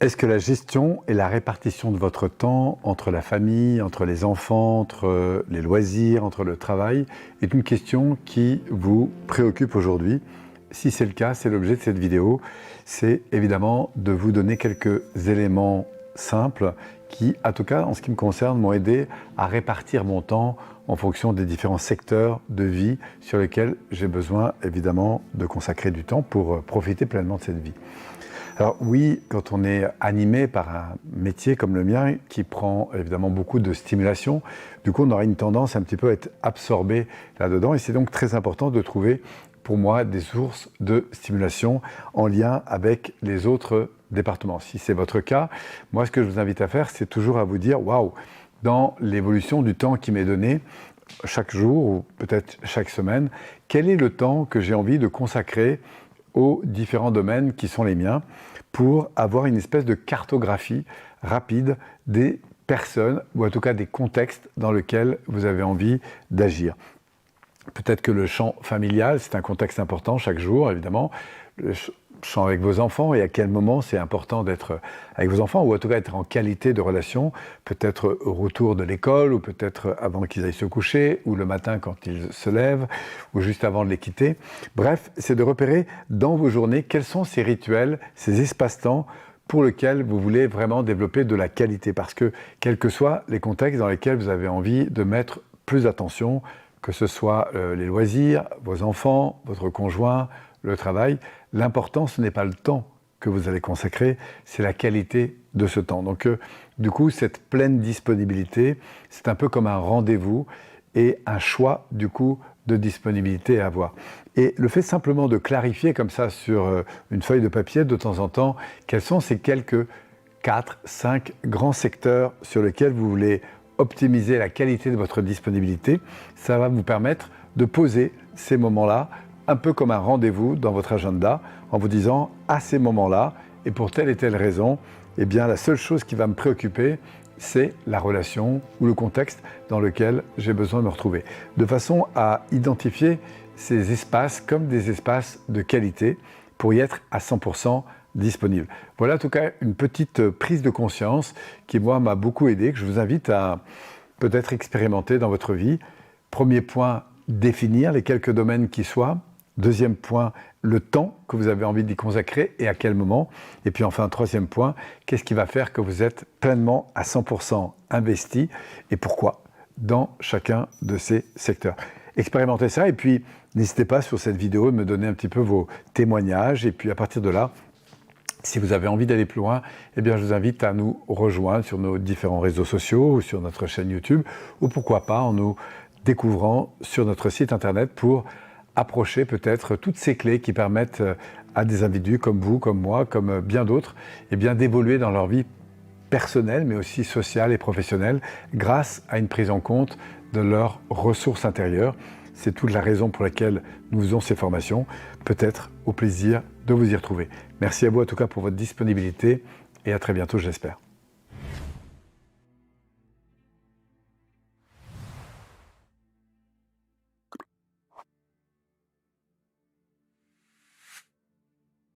Est-ce que la gestion et la répartition de votre temps entre la famille, entre les enfants, entre les loisirs, entre le travail, est une question qui vous préoccupe aujourd'hui? Si c'est le cas, c'est l'objet de cette vidéo. C'est évidemment de vous donner quelques éléments simples qui, en tout cas en ce qui me concerne, m'ont aidé à répartir mon temps en fonction des différents secteurs de vie sur lesquels j'ai besoin évidemment de consacrer du temps pour profiter pleinement de cette vie. Alors oui, quand on est animé par un métier comme le mien qui prend évidemment beaucoup de stimulation, du coup on aura une tendance un petit peu à être absorbé là-dedans et c'est donc très important de trouver pour moi des sources de stimulation en lien avec les autres départements. Si c'est votre cas, moi ce que je vous invite à faire, c'est toujours à vous dire waouh, dans l'évolution du temps qui m'est donné, chaque jour ou peut-être chaque semaine, quel est le temps que j'ai envie de consacrer aux différents domaines qui sont les miens pour avoir une espèce de cartographie rapide des personnes ou en tout cas des contextes dans lesquels vous avez envie d'agir. Peut-être que le champ familial, c'est un contexte important chaque jour, évidemment. Le champ avec vos enfants et à quel moment c'est important d'être avec vos enfants ou en tout cas être en qualité de relation, peut-être au retour de l'école ou peut-être avant qu'ils aillent se coucher ou le matin quand ils se lèvent ou juste avant de les quitter. Bref, c'est de repérer dans vos journées quels sont ces rituels, ces espaces-temps pour lesquels vous voulez vraiment développer de la qualité parce que quels que soient les contextes dans lesquels vous avez envie de mettre plus d'attention, que ce soit les loisirs, vos enfants, votre conjoint, le travail, l'important ce n'est pas le temps que vous allez consacrer, c'est la qualité de ce temps. Donc du coup, cette pleine disponibilité, c'est un peu comme un rendez-vous et un choix du coup de disponibilité à avoir. Et le fait simplement de clarifier comme ça sur une feuille de papier de temps en temps, quels sont ces quelques 4-5 grands secteurs sur lesquels vous voulez optimiser la qualité de votre disponibilité, ça va vous permettre de poser ces moments-là un peu comme un rendez-vous dans votre agenda en vous disant à ces moments-là et pour telle et telle raison, eh bien la seule chose qui va me préoccuper, c'est la relation ou le contexte dans lequel j'ai besoin de me retrouver. De façon à identifier ces espaces comme des espaces de qualité pour y être à 100% disponible. Voilà en tout cas une petite prise de conscience qui moi m'a beaucoup aidé, que je vous invite à peut-être expérimenter dans votre vie. Premier point, définir les quelques domaines qui soient. Deuxième point, le temps que vous avez envie d'y consacrer et à quel moment. Et puis enfin, troisième point, qu'est-ce qui va faire que vous êtes pleinement à 100% investi et pourquoi dans chacun de ces secteurs. Expérimentez ça et puis n'hésitez pas sur cette vidéo de me donner un petit peu vos témoignages et puis à partir de là, si vous avez envie d'aller plus loin, eh bien je vous invite à nous rejoindre sur nos différents réseaux sociaux ou sur notre chaîne YouTube ou pourquoi pas en nous découvrant sur notre site internet pour approcher peut-être toutes ces clés qui permettent à des individus comme vous, comme moi, comme bien d'autres, eh bien d'évoluer dans leur vie personnelle mais aussi sociale et professionnelle grâce à une prise en compte de leurs ressources intérieures. C'est toute la raison pour laquelle nous faisons ces formations. Peut-être au plaisir de vous y retrouver. Merci à vous en tout cas pour votre disponibilité et à très bientôt, j'espère.